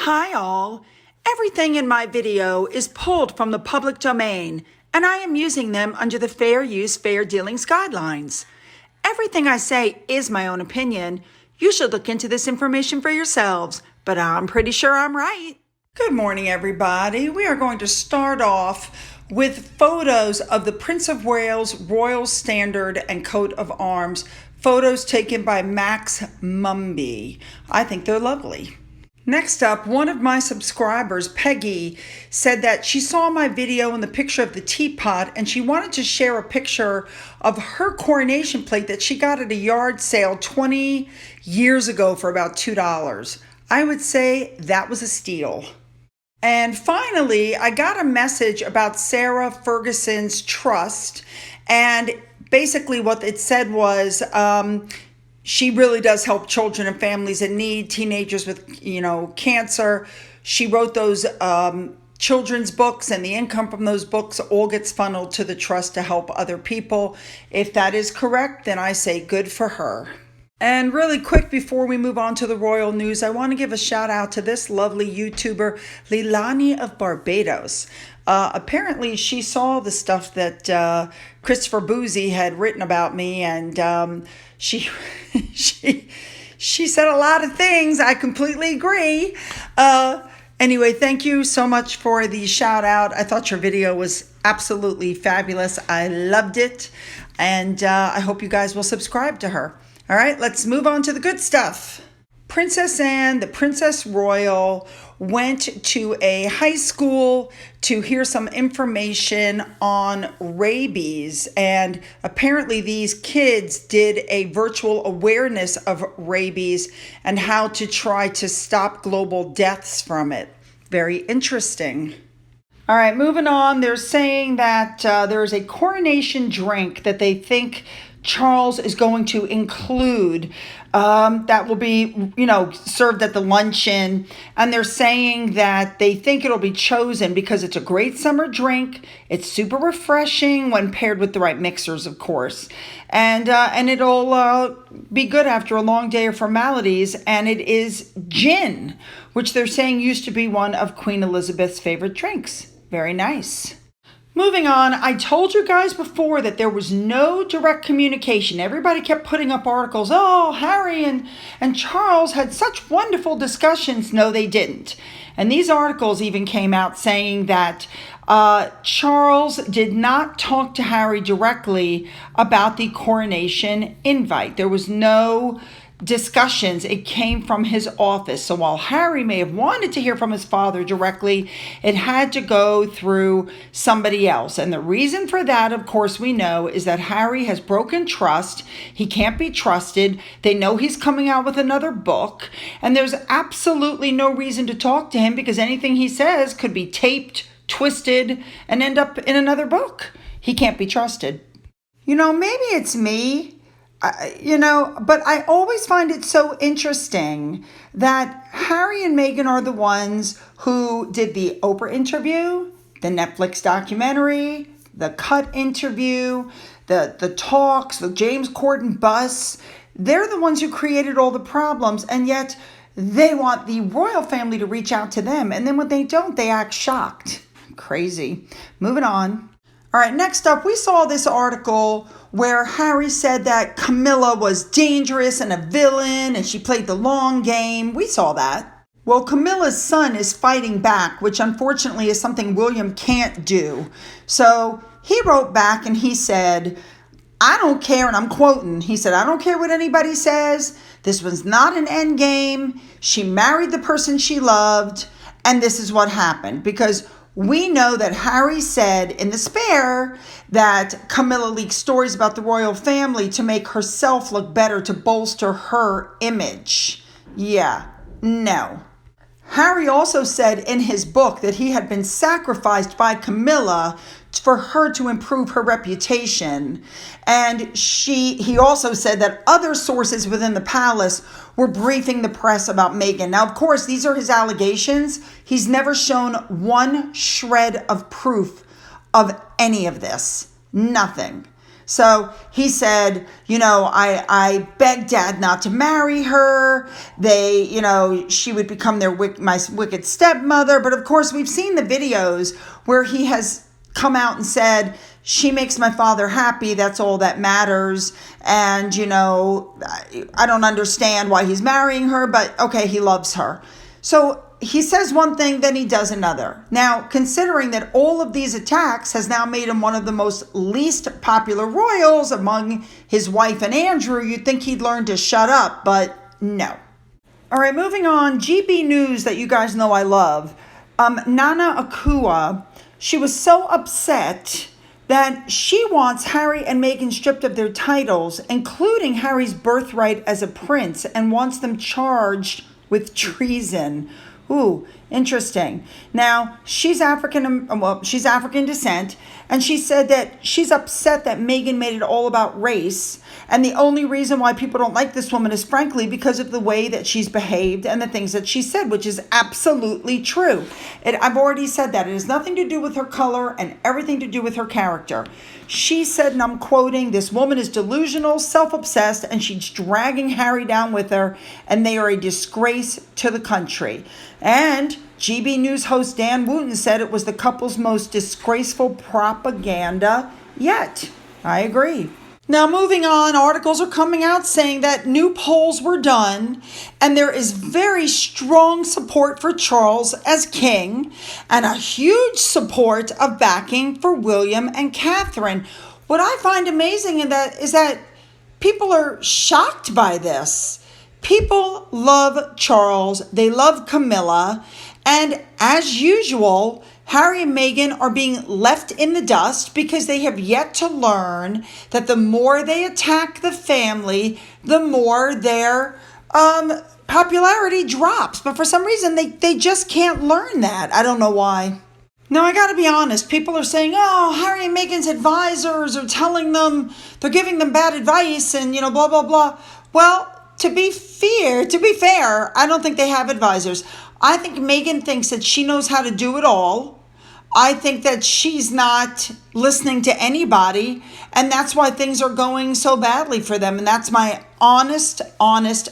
Hi all! Everything in my video is pulled from the public domain, and I am using them under the Fair Use, Fair Dealings guidelines. Everything I say is my own opinion. You should look into this information for yourselves, but I'm pretty sure I'm right. Good morning, everybody. We are going to start off with photos of the Prince of Wales Royal Standard and Coat of Arms, photos taken by Max Mumby. I think they're lovely. Next up, one of my subscribers, Peggy, said that she saw my video and the picture of the teapot, and she wanted to share a picture of her coronation plate that she got at a yard sale 20 years ago for about $2. I would say that was a steal. And finally, I got a message about Sarah Ferguson's trust, and basically what it said was, she really does help children and families in need, teenagers with, cancer. She wrote those children's books, and the income from those books all gets funneled to the trust to help other people. If that is correct, then I say good for her. And really quick, before we move on to the royal news, I want to give a shout out to this lovely YouTuber, Leilani of Barbados. Apparently, she saw the stuff that Christopher Boozy had written about me, and she said a lot of things. I completely agree. Anyway, thank you so much for the shout out. I thought your video was absolutely fabulous. I loved it, and I hope you guys will subscribe to her. All right, let's move on to the good stuff. Princess Anne, the Princess Royal, went to a high school to hear some information on rabies. And apparently these kids did a virtual awareness of rabies and how to try to stop global deaths from it. Very interesting. All right, moving on. They're saying that there's a coronation drink that they think Charles is going to include that will be, served at the luncheon. And they're saying that they think it'll be chosen because it's a great summer drink. It's super refreshing when paired with the right mixers, of course. And it'll be good after a long day of formalities. And it is gin, which they're saying used to be one of Queen Elizabeth's favorite drinks. Very nice. Moving on, I told you guys before that there was no direct communication. Everybody kept putting up articles. Oh, Harry and Charles had such wonderful discussions. No, they didn't. And these articles even came out saying that Charles did not talk to Harry directly about the coronation invite. There was no discussions. It came from his office. So while Harry may have wanted to hear from his father directly, it had to go through somebody else. And the reason for that, of course, we know is that Harry has broken trust. He can't be trusted. They know he's coming out with another book, and there's absolutely no reason to talk to him because anything he says could be taped, twisted, and end up in another book. He can't be trusted. Maybe it's me. But I always find it so interesting that Harry and Meghan are the ones who did the Oprah interview, the Netflix documentary, the Cut interview, the talks, the James Corden bus. They're the ones who created all the problems, and yet they want the royal family to reach out to them. And then when they don't, they act shocked. Crazy. Moving on. All right, next up, we saw this article where Harry said that Camilla was dangerous and a villain and she played the long game. We saw that. Well, Camilla's son is fighting back, which unfortunately is something William can't do. So he wrote back and he said, I don't care, and I'm quoting, he said, I don't care what anybody says. This was not an end game. She married the person she loved, and this is what happened. Because we know that Harry said in The Spare that Camilla leaked stories about the royal family to make herself look better, to bolster her image. Yeah, no. Harry also said in his book that he had been sacrificed by Camilla for her to improve her reputation. And he also said that other sources within the palace were briefing the press about Meghan. Now, of course, these are his allegations. He's never shown one shred of proof of any of this. Nothing. So he said, I begged Dad not to marry her. She would become my wicked stepmother. But of course, we've seen the videos where he has come out and said, she makes my father happy. That's all that matters. And, I don't understand why he's marrying her, but okay, he loves her. So he says one thing, then he does another. Now, considering that all of these attacks has now made him one of the most least popular royals among his wife and Andrew, you'd think he'd learn to shut up, but no. All right, moving on. GB News that you guys know I love. Nana Akua, she was so upset that she wants Harry and Meghan stripped of their titles, including Harry's birthright as a prince, and wants them charged with treason. Ooh, interesting. Now, she's African descent, and she said that she's upset that Meghan made it all about race. And the only reason why people don't like this woman is frankly because of the way that she's behaved and the things that she said, which is absolutely true. I've already said that. It has nothing to do with her color and everything to do with her character. She said, and I'm quoting, "This woman is delusional, self-obsessed, and she's dragging Harry down with her, and they are a disgrace to the country." And GB News host Dan Wooten said it was the couple's most disgraceful propaganda yet. I agree. Now, moving on, articles are coming out saying that new polls were done and there is very strong support for Charles as king and a huge support of backing for William and Catherine. What I find amazing in that is that people are shocked by this. People love Charles, they love Camilla, and as usual, Harry and Meghan are being left in the dust because they have yet to learn that the more they attack the family, the more their popularity drops. But for some reason, they just can't learn that. I don't know why. Now, I got to be honest. People are saying, oh, Harry and Meghan's advisors are telling them, they're giving them bad advice and, blah, blah, blah. Well, to be fair, I don't think they have advisors. I think Meghan thinks that she knows how to do it all. I think that she's not listening to anybody, and that's why things are going so badly for them. And that's my honest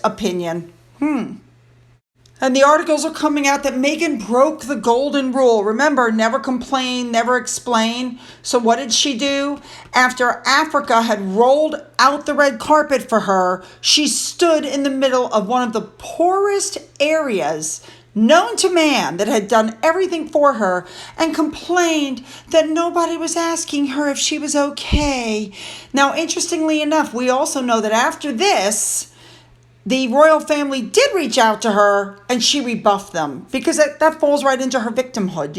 opinion. And the articles are coming out that Meghan broke the golden rule. Remember, never complain, never explain. So what did she do? After Africa had rolled out the red carpet for her, she stood in the middle of one of the poorest areas known to man that had done everything for her and complained that nobody was asking her if she was okay. Now, interestingly enough, we also know that after this, the royal family did reach out to her and she rebuffed them because that falls right into her victimhood,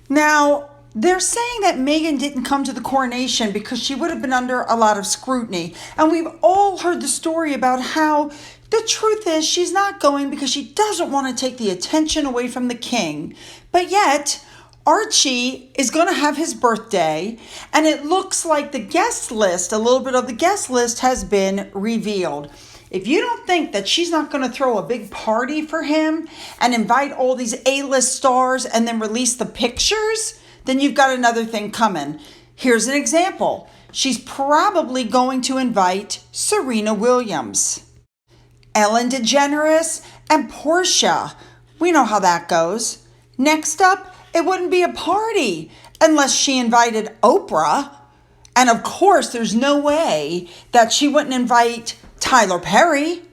Now, they're saying that Meghan didn't come to the coronation because she would have been under a lot of scrutiny. And we've all heard the story about how the truth is she's not going because she doesn't want to take the attention away from the king. But yet, Archie is going to have his birthday, and it looks like the guest list, a little bit of the guest list has been revealed. If you don't think that she's not going to throw a big party for him and invite all these A-list stars and then release the pictures, then you've got another thing coming. Here's an example. She's probably going to invite Serena Williams, Ellen DeGeneres, and Portia. We know how that goes. Next up, it wouldn't be a party unless she invited Oprah. And of course, there's no way that she wouldn't invite Tyler Perry.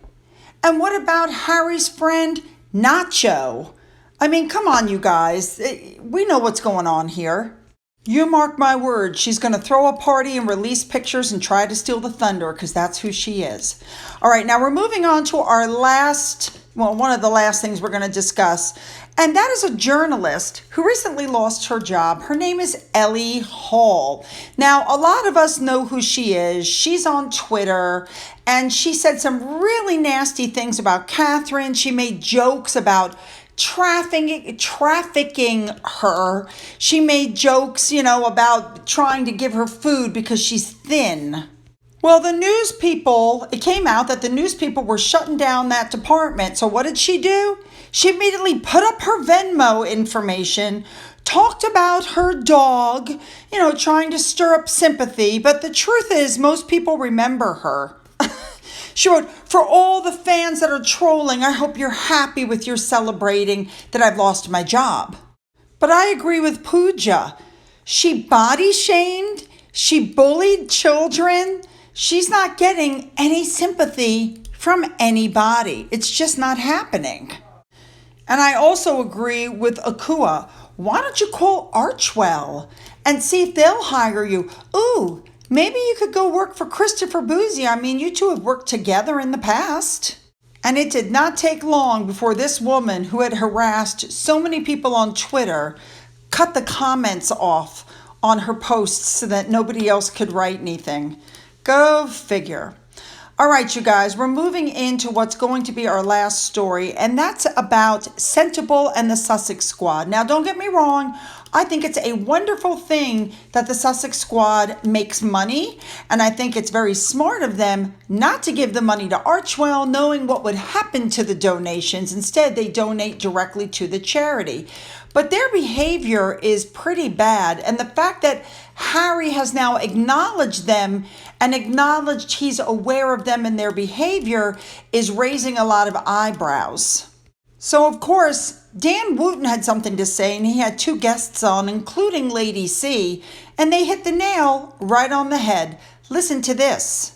And what about Harry's friend, Nacho? I mean, come on, you guys. We know what's going on here. You mark my words, she's going to throw a party and release pictures and try to steal the thunder because that's who she is. All right, now we're moving on to our one of the last things we're going to discuss. And that is a journalist who recently lost her job. Her name is Ellie Hall. Now, a lot of us know who she is. She's on Twitter, and she said some really nasty things about Catherine. She made jokes about trafficking her. She made jokes, about trying to give her food because she's thin. Well, it came out that the news people were shutting down that department. So what did she do? She immediately put up her Venmo information, talked about her dog, trying to stir up sympathy, but the truth is most people remember her. She wrote, "For all the fans that are trolling, I hope you're happy with your celebrating that I've lost my job." But I agree with Pooja. She body shamed, she bullied children. She's not getting any sympathy from anybody. It's just not happening. And I also agree with Akua. Why don't you call Archwell and see if they'll hire you? Ooh, maybe you could go work for Christopher Boozy. I mean, you two have worked together in the past. And it did not take long before this woman who had harassed so many people on Twitter cut the comments off on her posts so that nobody else could write anything. Go figure. All right, you guys, we're moving into what's going to be our last story, and that's about Sentable and the Sussex Squad. Now, don't get me wrong. I think it's a wonderful thing that the Sussex Squad makes money, and I think it's very smart of them not to give the money to Archwell, knowing what would happen to the donations. Instead, they donate directly to the charity. But their behavior is pretty bad, and the fact that Harry has now acknowledged them and acknowledged he's aware of them and their behavior is raising a lot of eyebrows. So, of course, Dan Wooten had something to say, and he had two guests on, including Lady C, and they hit the nail right on the head. Listen to this.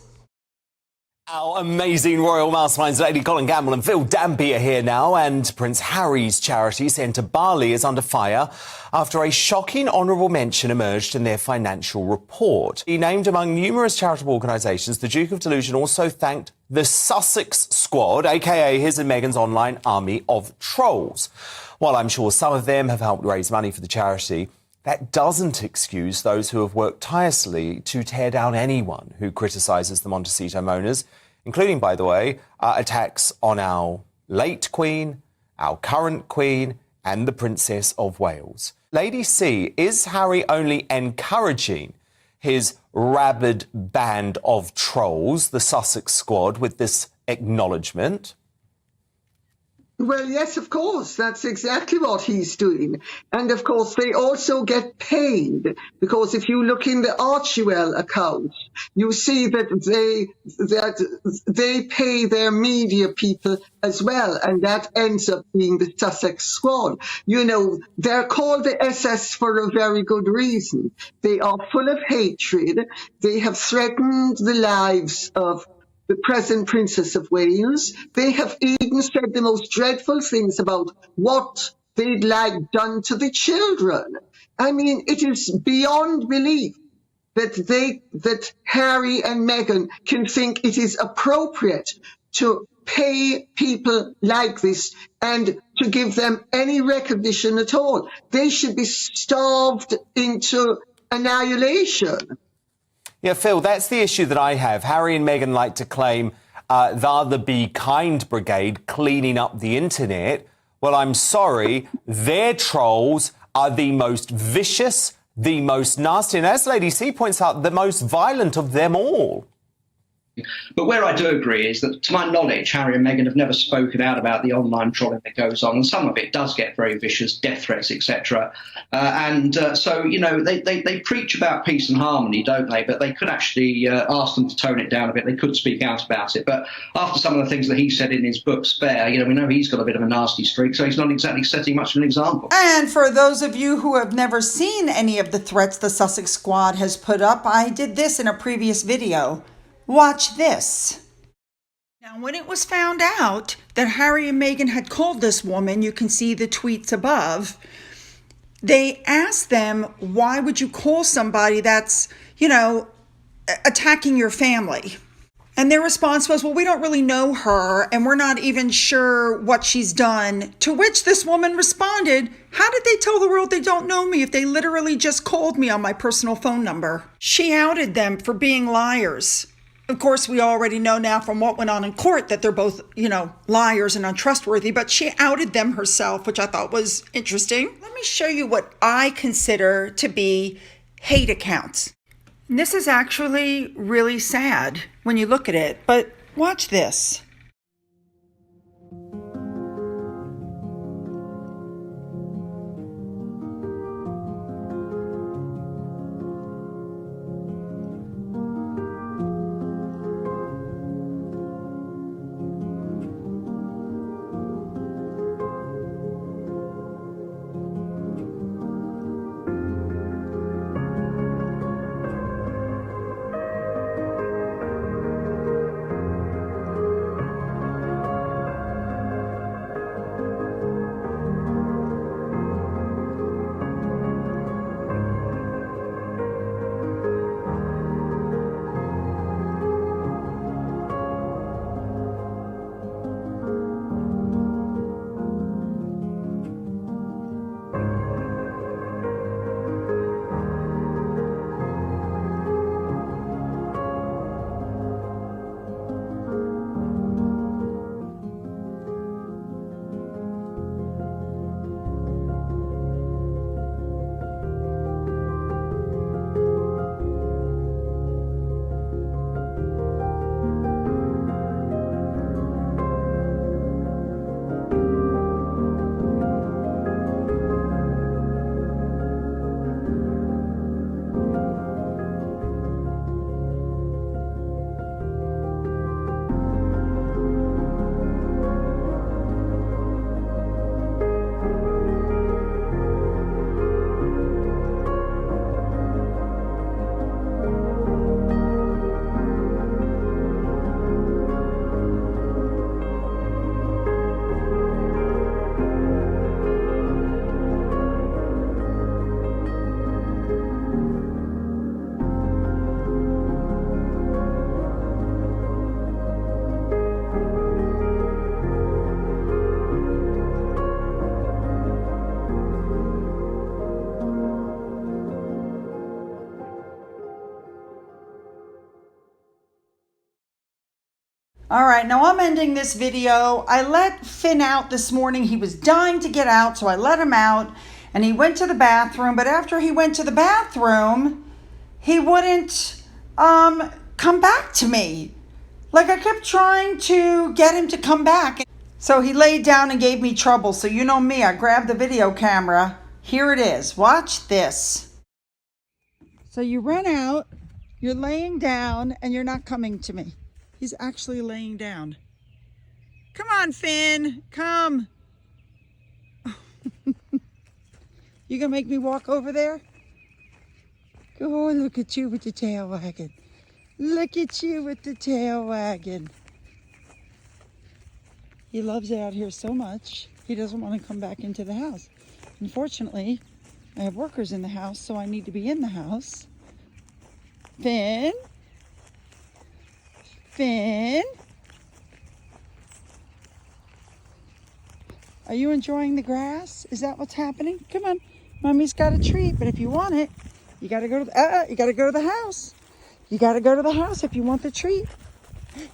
Our amazing royal masterminds, Lady Colin, Campbell and Phil Dampier here now, and Prince Harry's charity Centre Bali is under fire after a shocking honourable mention emerged in their financial report. He named among numerous charitable organisations, the Duke of Delusion also thanked the Sussex Squad, aka his and Meghan's online army of trolls. While I'm sure some of them have helped raise money for the charity, that doesn't excuse those who have worked tirelessly to tear down anyone who criticises the Montecito owners, including, by the way, attacks on our late Queen, our current Queen, and the Princess of Wales. Lady C, is Harry only encouraging his rabid band of trolls, the Sussex Squad, with this acknowledgement? Well, yes, of course. That's exactly what he's doing. And of course, they also get paid, because if you look in the Archwell account, you see that they pay their media people as well. And that ends up being the Sussex Squad. They're called the SS for a very good reason. They are full of hatred. They have threatened the lives of the present Princess of Wales. They have even said the most dreadful things about what they'd like done to the children. I mean, it is beyond belief that Harry and Meghan can think it is appropriate to pay people like this and to give them any recognition at all. They should be starved into annihilation. Yeah, Phil, that's the issue that I have. Harry and Meghan like to claim they're the Be Kind Brigade cleaning up the internet. Well, I'm sorry, their trolls are the most vicious, the most nasty, and as Lady C points out, the most violent of them all. But where I do agree is that, to my knowledge, Harry and Meghan have never spoken out about the online trolling that goes on, and some of it does get very vicious, death threats, etc. So, they preach about peace and harmony, don't they? But they could actually ask them to tone it down a bit. They could speak out about it. But after some of the things that he said in his book, Spare, we know he's got a bit of a nasty streak, so he's not exactly setting much of an example. And for those of you who have never seen any of the threats the Sussex Squad has put up, I did this in a previous video. Watch this. Now, when it was found out that Harry and Meghan had called this woman, you can see the tweets above, they asked them, why would you call somebody that's, attacking your family? And their response was, well, we don't really know her, and we're not even sure what she's done. To which this woman responded, how did they tell the world they don't know me if they literally just called me on my personal phone number? She outed them for being liars. Of course, we already know now from what went on in court that they're both, liars and untrustworthy, but she outed them herself, which I thought was interesting. Let me show you what I consider to be hate accounts. And this is actually really sad when you look at it, but watch this. All right, now I'm ending this video. I let Finn out this morning. He was dying to get out, so I let him out, and he went to the bathroom. But after he went to the bathroom, he wouldn't come back to me. Like, I kept trying to get him to come back. So he laid down and gave me trouble. So you know me, I grabbed the video camera. Here it is. Watch this. So you run out, you're laying down, and you're not coming to me. He's actually laying down. Come on, Finn. Come. You gonna make me walk over there? Oh, look at you with the tail wagging. Look at you with the tail wagging. He loves it out here so much, he doesn't want to come back into the house. Unfortunately, I have workers in the house, so I need to be in the house. Finn? Finn? Are you enjoying the grass? Is that what's happening? Come on. Mommy's got a treat, but if you want it, you got to go to the house. You got to go to the house if you want the treat.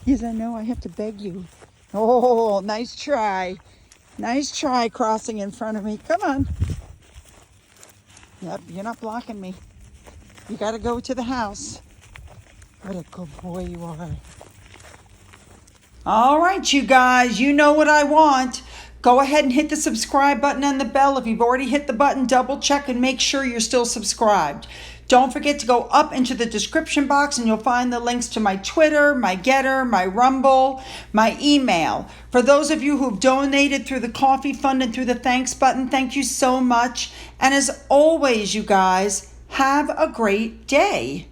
Yes, I know. I have to beg you. Oh, nice try. Nice try crossing in front of me. Come on. Yep, you're not blocking me. You got to go to the house. What a good boy you are. All right, you guys, you know what I want. Go ahead and hit the subscribe button and the bell. If you've already hit the button, double check and make sure you're still subscribed. Don't forget to go up into the description box and you'll find the links to my Twitter, my Getter, my Rumble, my email. For those of you who've donated through the Coffee Fund and through the thanks button, thank you so much. And as always, you guys, have a great day.